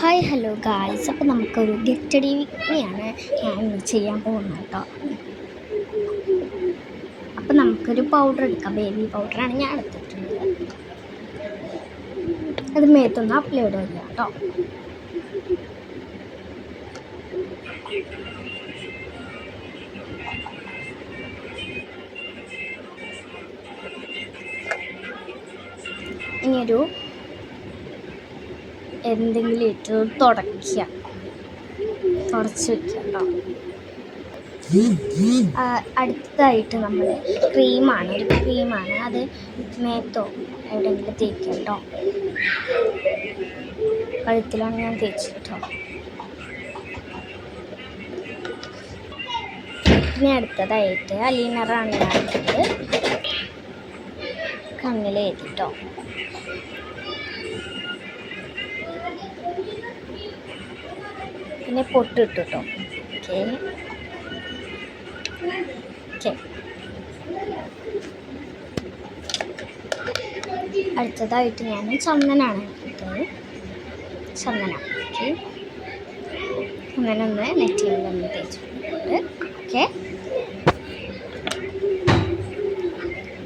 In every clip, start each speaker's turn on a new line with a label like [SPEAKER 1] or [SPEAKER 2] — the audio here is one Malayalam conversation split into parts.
[SPEAKER 1] ഹായ് ഹലോ ഗായ്സ്, അപ്പോൾ നമുക്കൊരു ഗിഫ്റ്റ് ഡീവിനെയാണ് ഞാൻ ഇന്ന് ചെയ്യാൻ പോകുന്നത് കേട്ടോ. അപ്പോൾ നമുക്കൊരു പൗഡർ എടുക്കാം. ബേബി പൗഡറാണ് ഞാൻ എടുത്തിട്ടുള്ളത്. അത് മേത്തൊന്ന് അപ്ലൈ ചെയ്യുക കേട്ടോ. ഇനിയൊരു എന്തെങ്കിലും ഇട്ട് തുടച്ച് വയ്ക്കുക കേട്ടോ. അടുത്തതായിട്ട് നമ്മൾ ഒരു ക്രീമാണ് അത് മേത്തോ എവിടെയെങ്കിലും തേക്കുക കേട്ടോ. കഴുത്തിലാണ് ഞാൻ തേച്ചിട്ടോ. ഇനി അടുത്തതായിട്ട് അലീനറാണ് ഞാൻ എടുത്തത്. കണ്ണിൽ എഴുതിട്ടോ. പിന്നെ പൊട്ടിട്ടു കേട്ടോ. ഓക്കെ അടുത്തതായിട്ട് ഞാൻ ചന്ദനാണ് എടുത്തത്. ചന്ദനം ചന്ദനൊന്ന് നെറ്റിയിലൊന്ന് തേച്ചിട്ടുണ്ട്. ഓക്കെ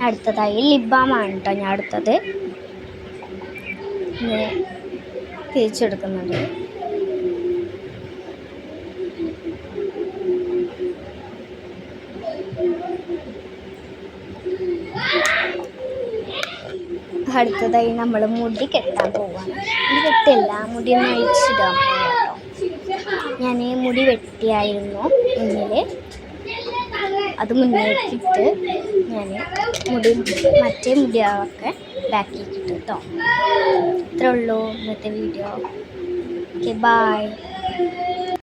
[SPEAKER 1] അടുത്തതായി ലിപ് ബാമാണ് കേട്ടോ ഞാൻ അടുത്തത് തേച്ചെടുക്കുന്നുണ്ട്. അടുത്തതായി നമ്മൾ മുടി കെട്ടാൻ പോവാണ്. മുടി കെട്ടില്ല, മുടി ഒന്ന് അഴിച്ചിടാൻ പോവാം കേട്ടോ. ഞാൻ മുടി വെട്ടിയായിരുന്നു മുന്നിൽ, അത് മുന്നേക്കിട്ട് ഞാൻ മറ്റേ മുടിയൊക്കെ ബാക്കിക്കിട്ട് കേട്ടോ. ഇത്രേ ഉള്ളൂ ഇന്നത്തെ വീഡിയോ. Okay, by.